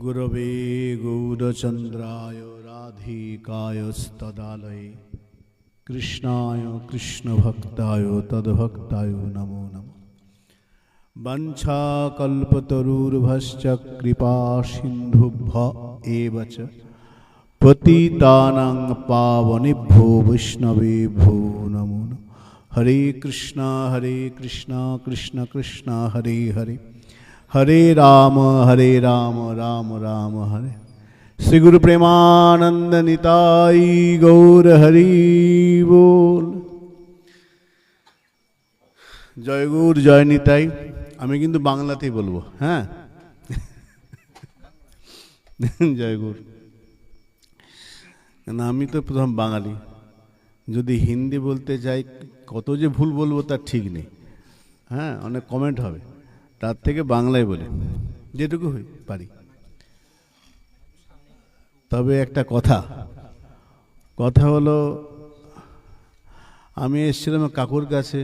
गुरवे गौरचन्द्राय राधिकायस्तदालये कृष्णाय कृष्णभक्ताय तद्भक्ताय नमो नमः। वंशाकल्पतरुर्भश्च कृपा सिन्धुभ्य एव च पतितानां पावनेभ्यो वैष्णवेभ्यो नमो नमः। हरे कृष्णा कृष्ण कृष्ण हरे हरे, हरे राम राम राम हरे। श्री गुरु प्रेमानंद निताई गौर हरि बोल। जय गौर जय निताई। আমি কিন্তু বাংলাতেই বলবো, হ্যাঁ। জয় গৌর। না আমি তো প্রথম বাঙালি, যদি হিন্দি বলতে যাই কত যে ভুল বলবো তার ঠিক নেই, হ্যাঁ, অনেক কমেন্ট হবে, তার থেকে বাংলায় বলি যেটুকু পারি। তবে একটা কথা হলো, আমি এসেছিলাম কাকুর কাছে,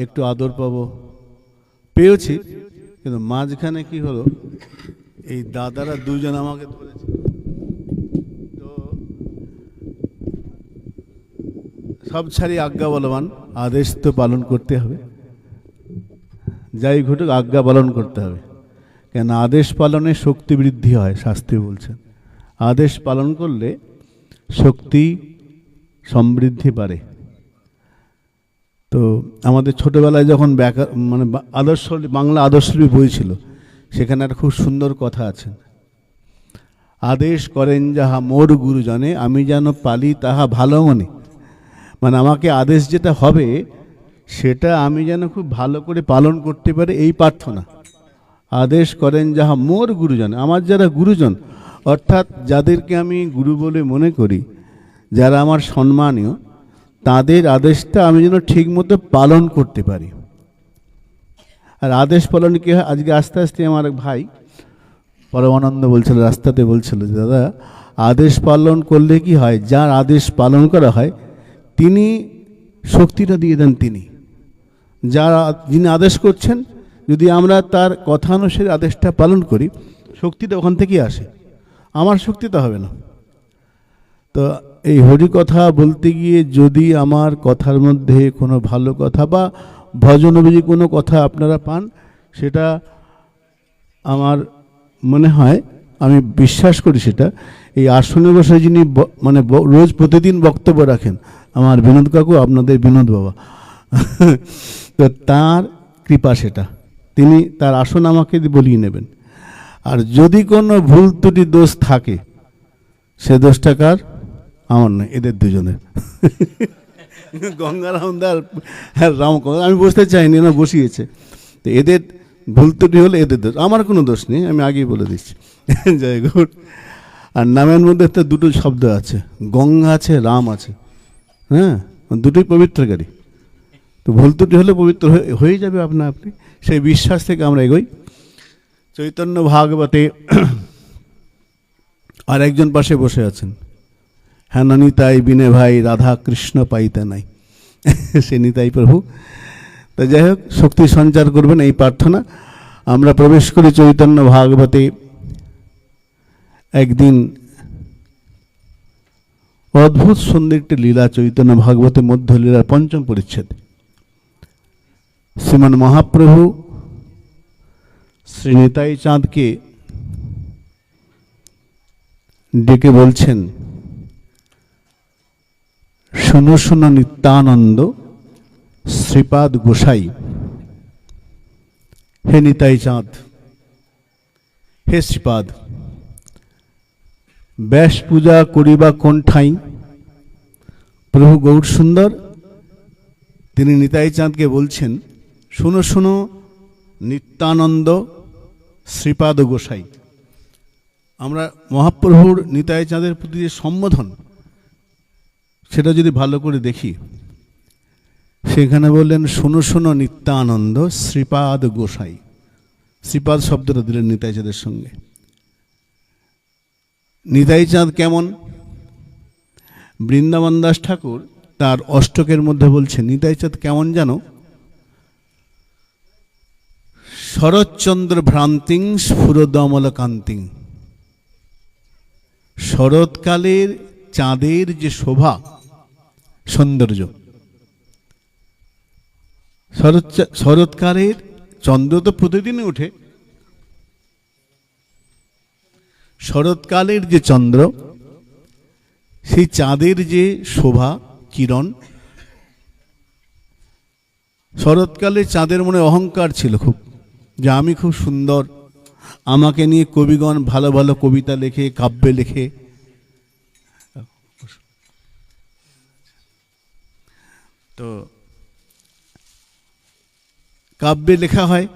একটু আদর পাবো, পেয়েছি, কিন্তু মাঝখানে কি হলো, এই দাদারা দুজন আমাকে ধরেছে, তো সব ছাড়ি আজ্ঞা বলবান, আদেশ তো পালন করতে হবে, যাই ঘটুক আজ্ঞা পালন করতে হবে, কেন আদেশ পালনে শক্তি বৃদ্ধি হয়, শাস্ত্রে বলছেন। আদেশ পালন করলে শক্তি সমৃদ্ধি বাড়ে। তো আমাদের ছোটবেলায় যখন মানে বাংলা আদর্শলিপি বই ছিল, সেখানে একটা খুব সুন্দর কথা আছে, আদেশ করেন যাহা মোর গুরুজনে, আমি যেন পালি তাহা ভালো মনে। মানে আমাকে আদেশ যেটা হবে সেটা আমি যেন খুব ভালো করে পালন করতে পারি, এই প্রার্থনা। আদেশ করেন যাহা মোর গুরুজন, আমার যারা গুরুজন, অর্থাৎ যাদেরকে আমি গুরু বলে মনে করি, যারা আমার সম্মানীয়, তাদের আদেশটা আমি যেন ঠিকমতো পালন করতে পারি। আর আদেশ পালন কি হয়, আজকে আস্তে আস্তে আমার এক ভাই পরমানন্দ বলছিল, রাস্তাতে বলছিল, দাদা আদেশ পালন করলে কি হয়, যার আদেশ পালন করা হয় তিনি শক্তিটা দিয়ে দেন, যিনি আদেশ করছেন, যদি আমরা তার কথা অনুসারে আদেশটা পালন করি, শক্তিটা ওখান থেকেই আসে, আমার শক্তিটা হবে না। তো এই হরি কথা বলতে গিয়ে যদি আমার কথার মধ্যে কোনো ভালো কথা বা ভজনবিধি কোনো কথা আপনারা পান, সেটা আমার মনে হয়, আমি বিশ্বাস করি সেটা, এই আসনে বসে যিনি মানে রোজ প্রতিদিন বক্তব্য রাখেন, আমার বিনোদ কাকু, আপনাদের বিনোদ বাবা, তো তার কৃপা, সেটা তিনি তার আসন আমাকে বলিয়ে নেবেন। আর যদি কোনো ভুল ত্রুটি দোষ থাকে, সে দোষটা কার? আমার নয়, এদের দুজনের। গঙ্গারাম দার হ্যাঁ রাম, আমি বসতে চাইনি, না বসিয়েছে, তো এদের ভুল ত্রুটি হলে এদের দোষ, আমার কোনো দোষ নেই, আমি আগেই বলে দিচ্ছি। জয় গৌর। আর নামের মধ্যে তো দুটো শব্দ আছে, গঙ্গা আছে, রাম আছে, হ্যাঁ, দুটোই পবিত্রকারী, তো ভুল ত্রুটি হলে পবিত্র হয়ে যাবে আপনা আপনি, সেই বিশ্বাস থেকে আমরা এগোই। চৈতন্য ভাগবতে আর একজন পাশে বসে আছেন, হ্যাঁ না নিতাই বিনে ভাই রাধা কৃষ্ণ পাইতে নাই, সে নিতাই প্রভু। তা যাই হোক, শক্তি সঞ্চার করবেন, এই প্রার্থনা। আমরা প্রবেশ করি চৈতন্য ভাগবতে। একদিন অদ্ভুত সুন্দর একটি লীলা, চৈতন্য ভাগবতে মধ্য লীলার ৫ম পরিচ্ছেদ। শ্রীমান মহাপ্রভু শ্রী নিতাই চাঁদকে ডেকে বলছেন, শোনো শোনো নিত্যানন্দ শ্রীপাদ গোসাই, হে নিতাই চাঁদ, হে শ্রীপাদ, ব্যাস পূজা করিবা কোন ঠাই? প্রভু গৌর সুন্দর তিনি নিতাই চাঁদকে বলছেন, শোনো শোনো নিত্যানন্দ শ্রীপাদ গোসাই। আমরা মহাপ্রভুর নিতাই চাঁদের প্রতি যে সম্বোধন, সেটা যদি ভালো করে দেখি, সেখানে বললেন শোনো শোনো নিত্যানন্দ শ্রীপাদ গোসাই। শ্রীপাদ শব্দটা দিলেন নিতাই চাঁদের সঙ্গে। নিতাই চাঁদ কেমন? বৃন্দাবন দাস ঠাকুর তার অষ্টকের মধ্যে বলছেন, নিতাই চাঁদ কেমন জানো? শরৎচন্দ্র ভ্রান্তিং স্ফুরদমল কান্তিং। শরৎকালের চাঁদের যে শোভা সৌন্দর্য, শরৎকালের চন্দ্র তো প্রতিদিনই ওঠে, শরৎকালের যে চন্দ্র, সেই চাঁদের যে শোভা কিরণ, শরৎকালে চাঁদের মনে অহংকার ছিল খুব, যে আমি খুব সুন্দর, আমাকে নিয়ে কবিগণ ভালো ভালো কবিতা লেখে, কাব্যে লেখে। তো কাব্যে লেখা হয়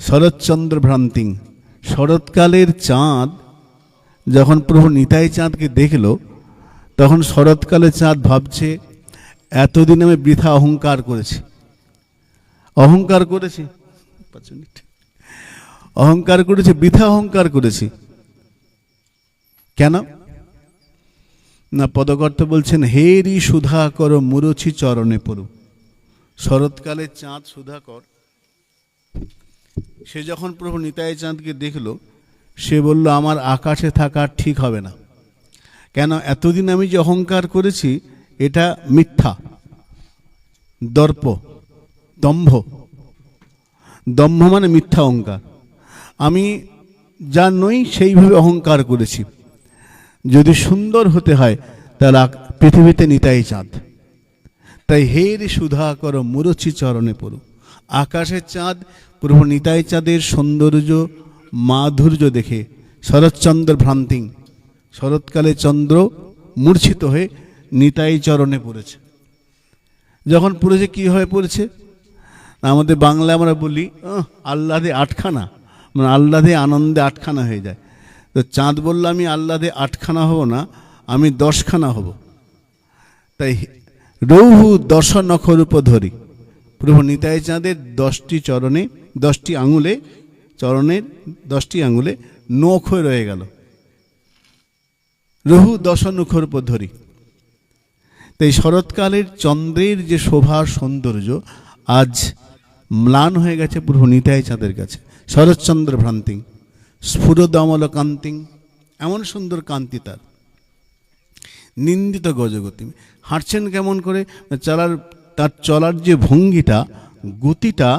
শরৎচন্দ্র ভ্রান্তিং। শরৎকালের চাঁদ যখন প্রভু নিতাই চাঁদকে দেখল, তখন শরৎকালের চাঁদ ভাবছে এতদিন আমি বৃথা অহংকার করেছি, অহংকার করেছি, অহংকার করেছি, বৃথা অহংকার করেছি। কেন না, পদকর্তা বলছেন হেরি সুধা কর মুরছি চরণে পড়ু। শরৎকালের চাঁদ সুধাকর, সে যখন প্রভু নিতাই চাঁদকে দেখল, সে বলল আমার আকাশে থাকা ঠিক হবে না। কেন, এতদিন আমি যে অহংকার করেছি এটা মিথ্যা, দর্প, দম্ভ। দম্ভ মানে মিথ্যা অহংকার। আমি যা নই সেইভাবে অহংকার করেছি। যদি সুন্দর হতে হয় তাহলে পৃথিবীতে নিতাই চাঁদ। তাই হেরি সুধা করো মুরছি চরণে পড়ু। আকাশের চাঁদ প্রভু নিতাই চাঁদের সৌন্দর্য মাধুর্য দেখে শরৎচন্দ্র ভ্রান্তিং, শরৎকালে চন্দ্র মূর্ছিত হয়ে নিতাই চরণে পড়েছে। যখন পড়েছে, কি হয়ে পড়েছে, আমাদের বাংলায় আমরা বলি আহ্লাদে আটখানা, মানে আহ্লাদে আনন্দে আটখানা হয়ে যায়। তো চাঁদ বলল আমি আহ্লাদে আটখানা হব না, আমি 10খানা হব। তাই রৌহু দশ নখর উপধরি, প্রভু নিতাই চাঁদের 10টি চরণে, 10টি আঙুলে, চরণের 10টি আঙুলে নখ হয়ে রয়ে গেল। রহু দশ নখর উপধরি। তাই শরৎকালের চন্দ্রের যে শোভা সৌন্দর্য আজ ম্লান হয়ে গেছে প্রভু নিতাই চাঁদের কাছে। শরৎচন্দ্র ভ্রান্তিং স্ফুরদমল কান্তিং, এমন সুন্দর কান্তি তার। নিন্দিত গজগতি, হাঁটছেন কেমন করে, তার চলার যে ভঙ্গিটা, গতিটা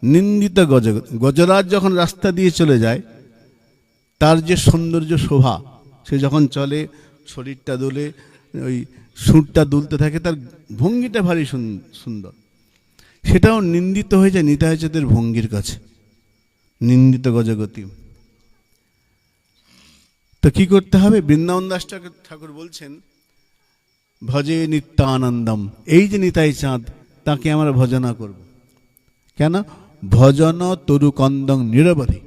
নিন্দিত গজগতি। গজরাজ যখন রাস্তা দিয়ে চলে যায়, তার যে সৌন্দর্য শোভা, সে যখন চলে শরীরটা দোলে, ওই সুরটা দুলতে থাকে, তার ভঙ্গিটা ভারী সুন্দর। সেটাও নিন্দিত হয়ে যায় নিতাই চাঁদের ভঙ্গির কাছে, নিন্দিত গজগতি। তো কি করতে হবে, বৃন্দাবন দাস ঠাকুর বলছেন ভজে নিত্যানন্দম। এই যে নিতাই চাঁদ, তাকে আমরা ভজনা করব। কেন, ভজন তরু কন্দং নিরবধি।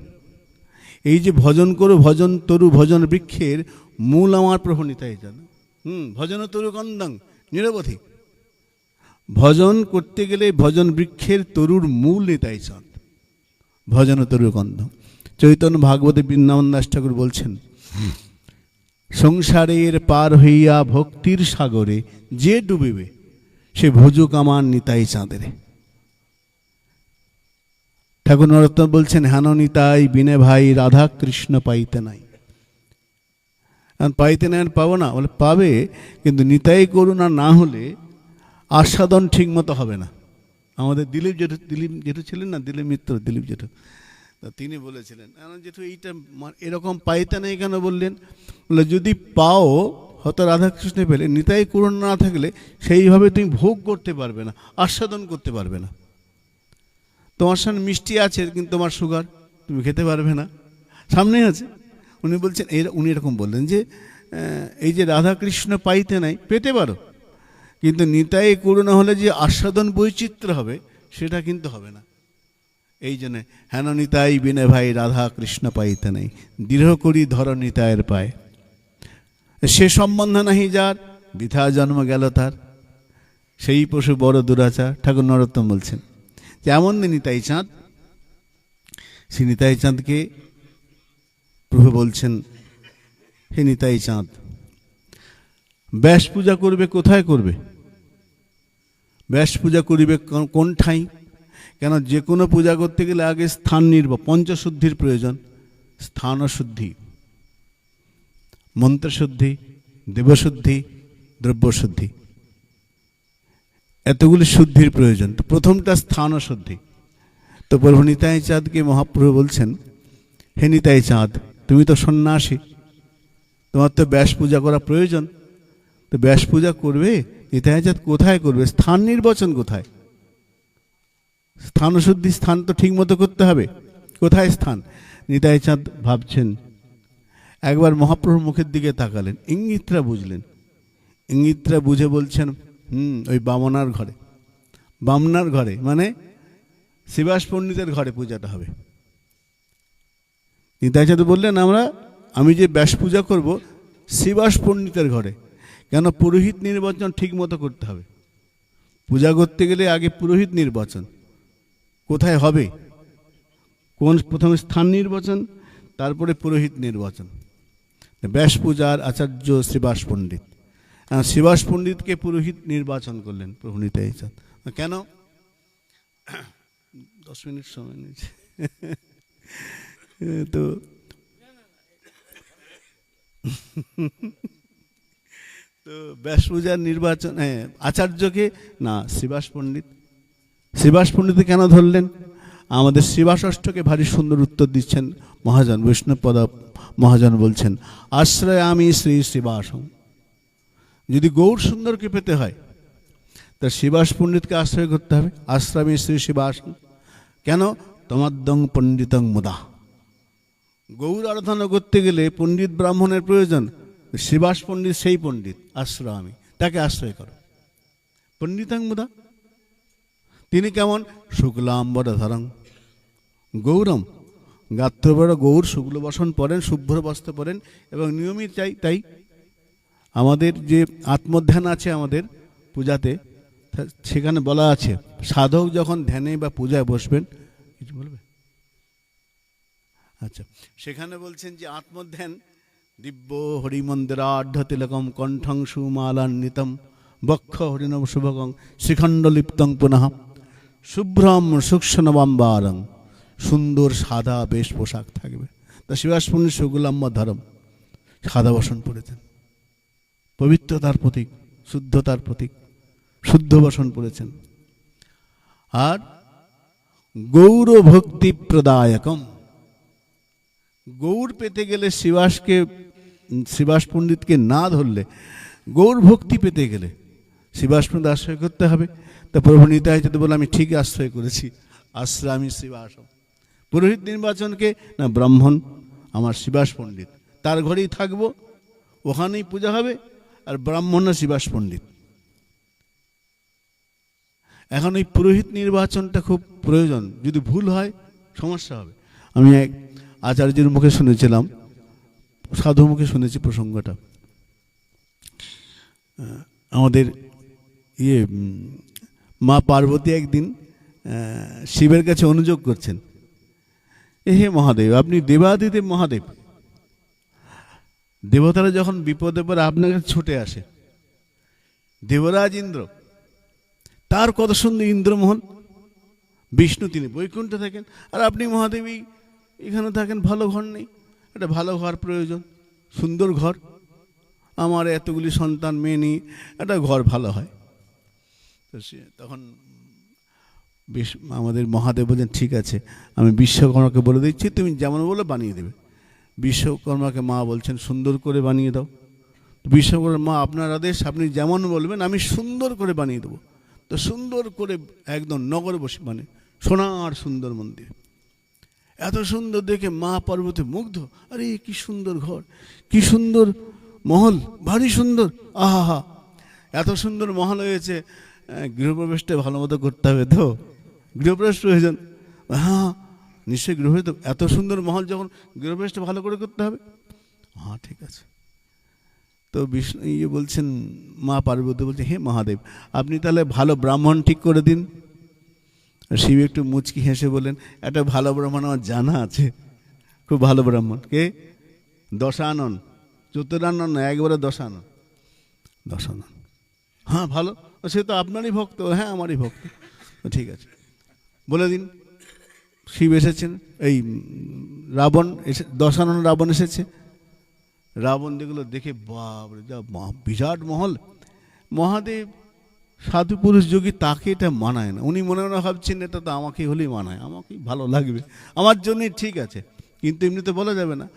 এই যে ভজন করো, ভজন তরু, ভজন বৃক্ষের মূল আমার প্রভু নিতাই চাঁদ। ভজন তরু কন্দং নিরবধি। ভজন করতে গেলে ভজন বৃক্ষের তরুর মূল নিতাই চাঁদ, ভজন তরু কন্দং। চৈতন্য ভাগবতে বৃন্দাবন দাস ঠাকুর বলছেন সংসারের পার হইয়া ভক্তির সাগরে যে ডুবিবে, সে ভুজুক আমার নিতাই চাঁদের। ঠাকুর নরোত্তম বলছেন হেন নিতাই বিনে ভাই রাধা কৃষ্ণ পাইতে নাই। পাইতে নাই পাবো না, বলে পাবে, কিন্তু নিতাই করুণা না হলে আস্বাদন ঠিক মতো হবে না। আমাদের দিলীপ জেঠু ছিলেন না, দিলীপ মিত্র, দিলীপ জেঠু, তিনি বলেছিলেন জেঠু এইটা এরকম পাইতে নাই কেন বললেন, বলে যদি পাও হয়তো রাধাকৃষ্ণ পেলে, নিতাই করুণা না থাকলে সেইভাবে তুমি ভোগ করতে পারবে না, আস্বাদন করতে পারবে না। তোমার সামনে মিষ্টি আছে কিন্তু তোমার সুগার, তুমি খেতে পারবে না, সামনেই আছে। উনি বলছেন, উনি এরকম বললেন যে এই যে রাধাকৃষ্ণ পাইতে নাই, পেতে পারো, কিন্তু নিতাই করুণা হলে যে আস্বাদন বৈচিত্র্য হবে, সেটা কিন্তু হবে না। এই জন্য হেন নিতাই বিনে ভাই রাধা কৃষ্ণ পাইতে নাই, দৃঢ় করি ধর নিতায়ের পায়। সে সম্বন্ধ নাহি যার, বৃথা জন্ম গেল তার, সেই পশু বড় দুরাচার। ঠাকুর নরোত্তম বলছেন যে এমন নিতাই চাঁদ, সে নিতাই চাঁদকে প্রভু বলছেন হে নিতাই চাঁদ, ব্যাস পূজা করবে কোথায় করবে, ব্যাস পূজা করিবে কোন ঠাঁই। কেন যে কোনো পূজা করতে গেলে আগে স্থান পঞ্চশুদ্ধির প্রয়োজন। স্থান শুদ্ধি, মন্ত্রশুদ্ধি, দেবশুদ্ধি, দ্রব্যশুদ্ধি, এতগুলি শুদ্ধির প্রয়োজন। তো প্রথমটা স্থান শুদ্ধি। তো প্রভু নিতাই চাঁদকে মহাপ্রভু বলছেন, হে নিতাই চাঁদ, তুমি তো সন্ন্যাসী, তোমার তো ব্যাস পূজা করা প্রয়োজন। তো ব্যাস পূজা করবে, নিতাই চাঁদ কোথায় করবে? স্থান নির্বাচন কোথায়? স্থান শুদ্ধি, স্থান তো ঠিক মতো করতে হবে। কোথায় স্থান? নিতাই চাঁদ ভাবছেন, একবার মহাপ্রভুর মুখের দিকে তাকালেন, ইঙ্গিতটা বুঝলেন। ইঙ্গিতটা বুঝে বলছেন, ওই বামনার ঘরে। বামনার ঘরে মানে শিবাস পণ্ডিতের ঘরে পূজাটা হবে। নিতাই চাঁদ বললেন, আমি যে ব্যাস পূজা করব শিবাস পণ্ডিতের ঘরে। কেন? পুরোহিত নির্বাচন ঠিক মতো করতে হবে। পূজা করতে গেলে আগে পুরোহিত নির্বাচন কোথায় হবে, প্রথমে স্থান নির্বাচন, তারপরে পুরোহিত নির্বাচন। ব্যাস পূজার আচার্য শ্রীবাস পণ্ডিত, শ্রীবাস পণ্ডিতকে পুরোহিত নির্বাচন করলেন প্রভু নিতাই চাঁদ। কেন? 10 মিনিট সময় নিয়েছে তো তো ব্যাস পূজার নির্বাচন, আচার্যকে না, শ্রীবাস পণ্ডিত। শ্রীবাস পণ্ডিত কেন ধরলেন? আমাদের শ্রীবাস অষ্টকে ভারী সুন্দর উত্তর দিচ্ছেন মহাজন, বৈষ্ণবপদ মহাজন বলছেন, আশ্রয় আমি শ্রী শ্রীবাসম। যদি গৌর সুন্দরকে পেতে হয় তা শ্রীবাস পণ্ডিতকে আশ্রয় করতে হবে। আশ্রমে শ্রী শ্রীবাসম। কেন? তমাদ্যং পণ্ডিতং মুদা। গৌর আরাধনা করতে গেলে পণ্ডিত ব্রাহ্মণের প্রয়োজন। শ্রীবাস পণ্ডিত সেই পণ্ডিত, আশ্রয় আমি, তাকে আশ্রয় করো। পণ্ডিতং মুদা, তিনি কেমন? শুক্লাম্বরধরং গৌরম, গাত্রবড় গৌর, শুক্ল বসন পরেন, শুভ্র বস্ত্র পরেন এবং নিয়মিত তাই আমাদের যে আত্মধ্যান আছে আমাদের পূজাতে, সেখানে বলা আছে সাধক যখন ধ্যানে বা পূজায় বসবেন, কিছু বলবে? আচ্ছা, সেখানে বলছেন যে আত্মধ্যান দিব্য হরিমন্দিরাঢ্য তিলকম কণ্ঠং সুমালান্বিতম বক্ষ হরিণম শুভকং শ্রীখণ্ডলিপ্তং পুনঃ শুভ্রম সূক্ষ্মবাম্বারং। সুন্দর সাদা বেশ পোশাক থাকবে। তা শিবাস পণ্ডিত শুক্লাম্ব ধরম, সাদা বসন পড়েছেন, পবিত্রতার প্রতীক, শুদ্ধতার প্রতীক, শুদ্ধ বসন পড়েছেন। আর গৌর ভক্তি প্রদায়কম, গৌর পেতে গেলে শিবাস পণ্ডিতকে না ধরলে, গৌর ভক্তি পেতে গেলে শিবাস পণ্ডিত আশ্রয় করতে হবে। তা প্রভু নিতাই চাঁদ বলে, আমি ঠিক আশ্রয় করেছি, আশ্রয় আমি শিবাসম। পুরোহিত নির্বাচনকে না, ব্রাহ্মণ আমার শিবাস পণ্ডিত, তার ঘরেই থাকবো, ওখানেই পূজা হবে, আর ব্রাহ্মণ না শিবাস পণ্ডিত। এখন এই পুরোহিত নির্বাচনটা খুব প্রয়োজন, যদি ভুল হয় সমস্যা হবে। আমি এক আচার্যের মুখে শুনেছিলাম, সাধু মুখে শুনেছি প্রসঙ্গটা। আমাদের মা পার্বতী একদিন শিবের কাছে অনুযোগ করছেন, হে মহাদেব, আপনি দেবাদিদেব মহাদেব, দেবতারা যখন বিপদে পড়ে আপনার কাছে ছুটে আসে, দেবরাজ ইন্দ্র, তার কত সুন্দর ইন্দ্রমোহন, বিষ্ণু তিনি বৈকুণ্ঠে থাকেন, আর আপনি মহাদেবী এখানে থাকেন, ভালো ঘর নেই, একটা ভালো ঘর প্রয়োজন, সুন্দর ঘর, আমার এতগুলি সন্তান মেয়ে নেই, একটা ঘর ভালো হয়। তো তখন আমাদের মহাদেব বলছেন, ঠিক আছে, আমি বিশ্বকর্মাকে বলে দিচ্ছি, তুমি যেমন বলে বানিয়ে দেবে। বিশ্বকর্মাকে মা বলছেন, সুন্দর করে বানিয়ে দাও। বিশ্বকর্মা, মা আপনার আদেশ, আপনি যেমন বলবেন আমি সুন্দর করে বানিয়ে দেবো। তো সুন্দর করে একদম নগর বসে, মানে সোনার সুন্দর মন্দির, এত সুন্দর দেখে মা পার্বতী মুগ্ধ, আরে কি সুন্দর ঘর, কি সুন্দর মহল, ভারী সুন্দর, আহা, এত সুন্দর মহল হয়েছে, গৃহপ্রবেশটা ভালো মতো করতে হবে, তো গৃহপ্রবেশ প্রয়োজন। হ্যাঁ নিশ্চয়ই গৃহপ্রবেশ, এত সুন্দর মহল যখন, গৃহপ্রবেশটা ভালো করে করতে হবে। হ্যাঁ ঠিক আছে। তো বিষ্ণু বলছেন, মা পার্বতী বলছে, হে মহাদেব, আপনি তাহলে ভালো ব্রাহ্মণ ঠিক করে দিন। শিব একটু মুচকি হেসে বললেন, একটা ভালো ব্রাহ্মণ আমার জানা আছে, খুব ভালো ব্রাহ্মণ। কে? দশানন, চতুরানন না, একবারে দশানন। দশানন, হ্যাঁ ভালো, সে তো আপনারই ভক্ত। হ্যাঁ আমারই ভক্ত। ঠিক আছে, বলে দিন। শিব এসেছেন, এই রাবণ এসে, দশানন রাবণ এসেছে। রাবণ যেগুলো দেখে বাপরে, যা বিরাট মহল, মহাদেব সাধু পুরুষ যোগী, তাকে এটা মানায় না। উনি মনে মনে ভাবছেন এটা তো আমাকে হলেই মানায়, আমাকেই ভালো লাগবে, আমার জন্যই ঠিক আছে, কিন্তু এমনিতে বলা যাবে না।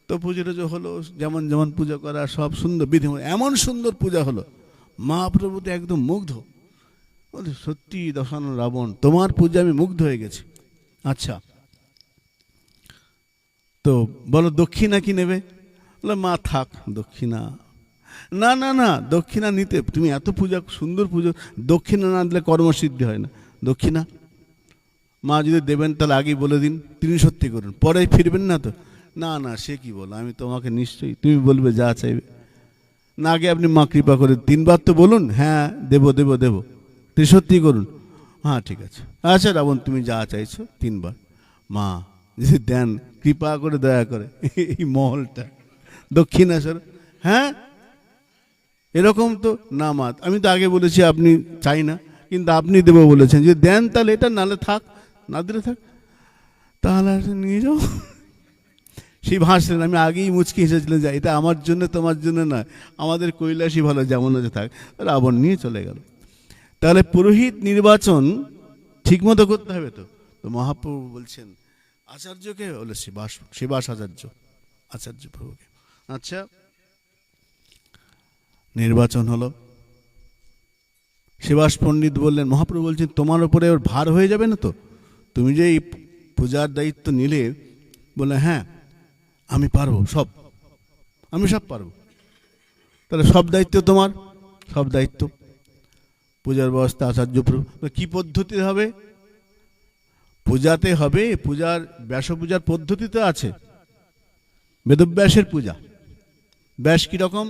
তো পুজো টুজো হলো, যেমন যেমন পুজো করা সব সুন্দর বিধি, এমন সুন্দর পূজা হলো, মহাপ্রভু তো একদম মুগ্ধ, বলে সত্যি দশানন রাবণ, তোমার পূজা আমি মুগ্ধ হয়ে গেছি। আচ্ছা, তো বলো দক্ষিণা কি নেবে? বলে মা থাক দক্ষিণা, না না না, দক্ষিণা নিতে, তুমি এত পূজা, সুন্দর পুজো, দক্ষিণা না দিলে কর্মসিদ্ধি হয় না। দক্ষিণা মা যদি দেবেন তাহলে আগেই বলে দিন, তিনি সত্যি করুন, পরে ফিরবেন না তো। না না, সে কি বলো, আমি তোমাকে নিশ্চয়ই, তুমি বলবে যা চাইবে, না আগে আপনি মা কৃপা করে 3 বার তো বলুন, হ্যাঁ দেবো দেবো দেবো, তিনি সত্যি করুন। হ্যাঁ ঠিক আছে, আচ্ছা রাবণ তুমি যা চাইছো 3 বার, মা যদি দেন কৃপা করে দয়া করে এই মহলটা দক্ষিণেশ্বর। হ্যাঁ এরকম তো না মা, আমি তো আগে বলেছি আপনি চাই না, কিন্তু আপনি দেবো বলেছেন, যদি দেন তাহলে এটা, নালে থাক, না দিলে থাক, তাহলে নিয়ে যাও। সেই ভাসলেন, আমি আগেই মুচকি হেসেছিলেন যে এটা আমার জন্য তোমার জন্য না, আমাদের কৈলাসই ভালো, যেমন আছে থাক। রাবণ নিয়ে চলে গেল। তাহলে পুরোহিত নির্বাচন ঠিকমতো করতে হবে তো। তো মহাপ্রভু বলছেন আচার্যকে, বলে শিবাস আচার্য প্রভুকে। আচ্ছা, নির্বাচন হলো, শিবাস পণ্ডিত বললেন, মহাপ্রভু বলছেন তোমার উপরে ওর ভার হয়ে যাবে না তো, তুমি যে এই পূজার দায়িত্ব নিলে? বলে হ্যাঁ আমি পারবো, আমি সব পারবো। তাহলে সব দায়িত্ব তোমার, সব দায়িত্ব। পূজার ব্যবস্থা আচার্য প্রভু, কি পদ্ধতি হবে? পূজাতে হবে, পূজার ব্যাস পূজার পদ্ধতি তো আছে, বেদব্যাসের পূজা। ব্যাস কিরকম?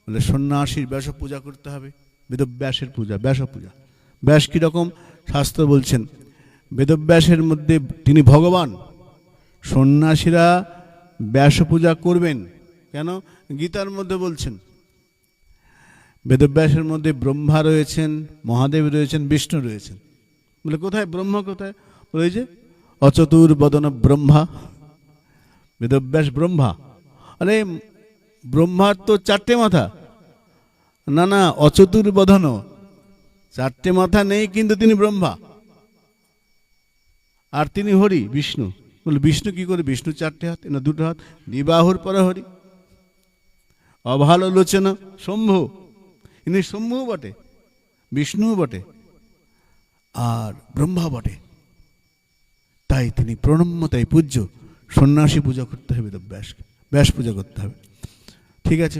বলে সন্ন্যাসীর ব্যাস পূজা করতে হবে, বেদব্যাসের পূজা, ব্যাস পূজা। ব্যাস কিরকম? শাস্ত্র বলছেন বেদব্যাসের মধ্যে তিনি ভগবান, সন্ন্যাসীরা ব্যাস পূজা করবেন। কেন? গীতার মধ্যে বলছেন বেদব্যাসের মধ্যে ব্রহ্মা রয়েছেন, মহাদেব রয়েছেন, বিষ্ণু রয়েছেন। বলে কোথায় ব্রহ্মা, কোথায়? ওই যে অচতুর্বদন ব্রহ্মা, বেদব্যাস ব্রহ্মা। আরে ব্রহ্মার তো 4টে মাথা, না না, অচতুর্বদন, 4টে মাথা নেই, কিন্তু তিনি ব্রহ্মা, আর তিনি হরি, বিষ্ণু। বলে বিষ্ণু কি করে? বিষ্ণু 4টে হাত, না 2টো হাত, বিবাহুর পরে হরি। অভালো লোচন শম্ভু, ইনি শম্ভু বটে, বিষ্ণু বটে, আর ব্রহ্মা বটে। তাই তিনি প্রণম্য, তাই পূজ্য। সন্ন্যাসী পূজা করতে হবে, তো ব্যাস পূজা করতে হবে। ঠিক আছে,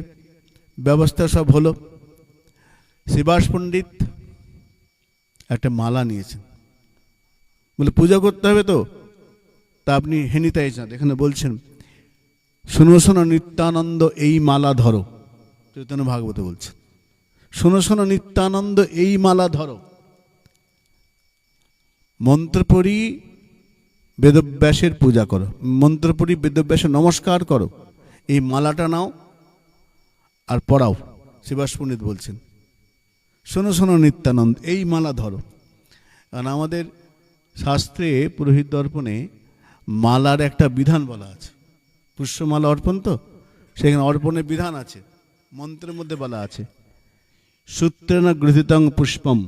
ব্যবস্থা সব হলো। শিবাস পণ্ডিত একটা মালা নিয়েছেন, বলে পূজা করতে হবে তো, তা আপনি হেনিতাই চাঁদ এখানে বলছেন, শোনো শোনো নিত্যানন্দ এই মালা ধরো, চৈতন্য ভাগবত বলছেন, শোনো শোনো নিত্যানন্দ এই মালা ধরো, মন্ত্র পড়ি বেদব্যাসের পূজা করো, মন্ত্র পড়ি বেদব্যাসের নমস্কার করো, এই মালাটা নাও আর পড়াও। শিবাস পণ্ডিত বলছেন শোনো শোনো নিত্যানন্দ এই মালা ধরো। কারণ আমাদের শাস্ত্রে পুরোহিত দর্পণে মালার একটা বিধান বলা আছে, পুষ্পমালা অর্পণ, তো সেখানে অর্পণের বিধান আছে, মন্ত্রের মধ্যে বলা আছে সূত্রেণ গৃহীতং পুষ্পম।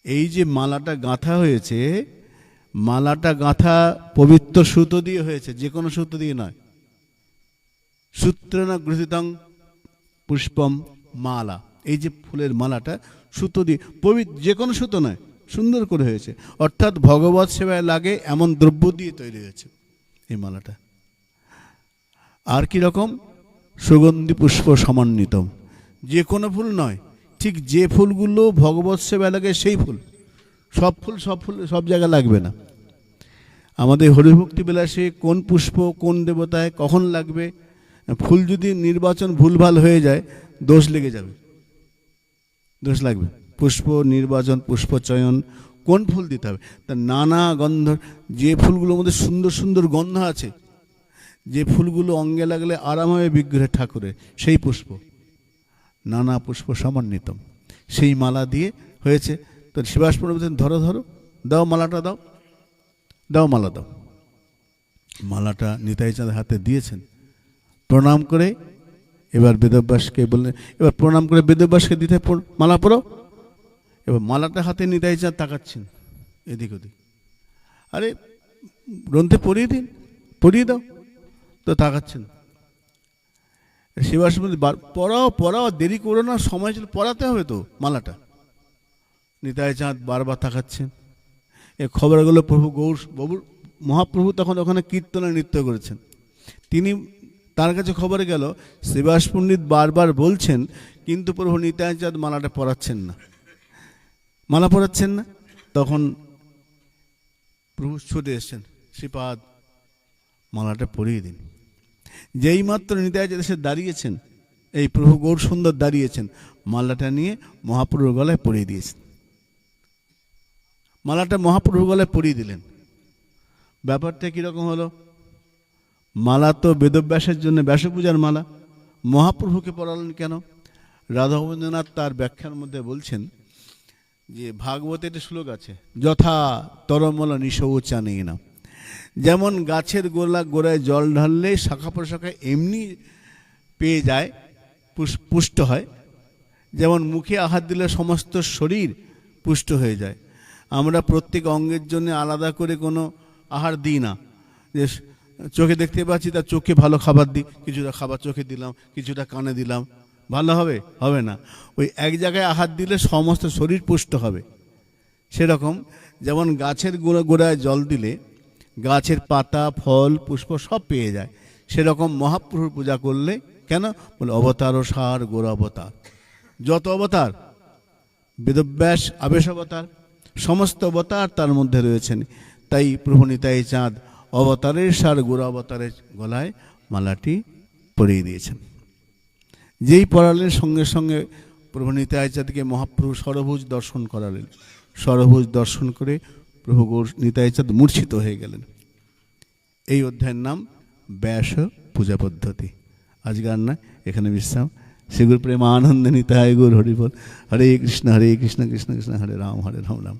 এই যে মালাটা গাঁথা হয়েছে, মালাটা গাঁথা পবিত্র সুতো দিয়ে হয়েছে, যে কোনো সুতো দিয়ে নয়। সূত্রেণ গৃহীতং পুষ্পম মালা, এই যে ফুলের মালাটা সুতো দিয়ে, পবিত্র, যে কোনো সুতো নয়, সুন্দর করে হয়েছে, অর্থাৎ ভগবত সেবায় লাগে এমন দ্রব্য দিয়ে তৈরি হয়েছে এই মালাটা। আর কি রকম? সুগন্ধি পুষ্প সমন্বিতম, যে কোনো ফুল নয়, ঠিক যে ফুলগুলো ভগবত সেবায় লাগে সেই ফুল, সব ফুল সব জায়গায় লাগবে না। আমাদের হরিভক্তি বিলাসে কোন পুষ্প কোন দেবতায় কখন লাগবে, ফুল যদি নির্বাচন ভুলভাল হয়ে যায় দোষ লেগে যাবে, দোষ লাগবে। পুষ্প নির্বাচন, পুষ্প চয়ন, কোন ফুল দিতে হবে, তা নানা গন্ধ, যে ফুলগুলোর মধ্যে সুন্দর সুন্দর গন্ধ আছে, যে ফুলগুলো অঙ্গে লাগলে আরাম হবে বিগ্রহের ঠাকুরের, সেই পুষ্প, নানা পুষ্প সমন্বিতম, সেই মালা দিয়ে হয়েছে। তো শিবাস প্রভু বলছেন, ধরো ধরো, দাও মালাটা, দাও দাও মালা দাও। মালাটা নিতাই চাঁদের হাতে দিয়েছেন। প্রণাম করে এবার বেদব্যাসকে বললেন, এবার প্রণাম করে বেদব্যাসকে দিতে মালা পরো। এবার মালাটা হাতে নিতাই চাঁদ তাকাচ্ছেন এদিক ওদিক, আরে গ্রন্থে পড়িয়ে দিন, পড়িয়ে দাও, তো তাকাচ্ছেন। শিবাস বলছে, পড়াও পড়াও, দেরি করো না, সময় ছিল, পড়াতে হবে তো মালাটা। নিতাই চাঁদ বারবার তাকাচ্ছেন। এ খবরগুলো প্রভু বাবুর মহাপ্রভু তখন ওখানে কীর্তনে নৃত্য করেছেন। তিনি, তার কাছে খবরে গেল শিবাস পণ্ডিত বারবার বলছেন, কিন্তু প্রভু নিতাই চাঁদ মালাটা পড়াচ্ছেন না, মালা পড়াচ্ছেন না। তখন প্রভু ছুটে এসছেন, শ্রীপাদ মালাটা পরিয়ে দিন। যেই মাত্র নিতাই চাঁদ এসে দাঁড়িয়েছেন, এই প্রভু গৌর সুন্দর দাঁড়িয়েছেন, মালাটা নিয়ে মহাপ্রভুর গলায় পরিয়ে দিয়েছেন। মালাটা মহাপ্রভুর গলায় পরিয়ে দিলেন। ব্যাপারটা কীরকম হলো? মালা তো বেদব্যাসের জন্য, ব্যাসপূজার মালা, মহাপ্রভুকে পড়ালেন কেন? রাধারবীন্দ্রনাথ তার ব্যাখ্যার মধ্যে বলছেন যে ভাগবতে একটা শ্লোক আছে, যথা তরমল নিশৌচানেই না। যেমন গাছের গোড়ায় জল ঢাললে শাখা প্রশাখায় এমনি পেয়ে যায়, পুষ্ট হয়, যেমন মুখে আহার দিলে সমস্ত শরীর পুষ্ট হয়ে যায়। আমরা প্রত্যেক অঙ্গের জন্য আলাদা করে কোনো আহার দিই না, যে চোখে দেখতে পাচ্ছি তার চোখে ভালো খাবার দিই, কিছুটা খাবার চোখে দিলাম, কিছুটা কানে দিলাম, ভালো হবে? হবে না। ওই এক জায়গায় আহার দিলে সমস্ত শরীর পুষ্ট হবে। সেরকম যেমন গাছের গোড়ায় জল দিলে গাছের পাতা, ফল, পুষ্প সব পেয়ে যায়, সেরকম মহাপ্রভুর পূজা করলে, কেন বলে অবতার ও সার গোর অবতার, যত অবতার, বেদব্যাস আবেশ অবতার, সমস্ত অবতার তার মধ্যে রয়েছেন। তাই প্রভু নিতাই চাঁদ অবতারের সার গোর অবতারের গলায় মালাটি পরিয়ে দিয়েছেন। যেই পড়ালেন সঙ্গে সঙ্গে প্রভু নিতাই চাঁদকে মহাপ্রভু ষড়ভুজ দর্শন করালেন। ষড়ভুজ দর্শন করে প্রভু গৌর নিতাই চাঁদ মূর্ছিত হয়ে গেলেন। এই অধ্যায়ের নাম ব্যাস পূজা পদ্ধতি। আজকে আর না, এখানে বিশ্রাম। শ্রীগুরু প্রেমানন্দ নিতাই গৌর হরিবল। হরে কৃষ্ণ কৃষ্ণ কৃষ্ণ হরে রাম রাম।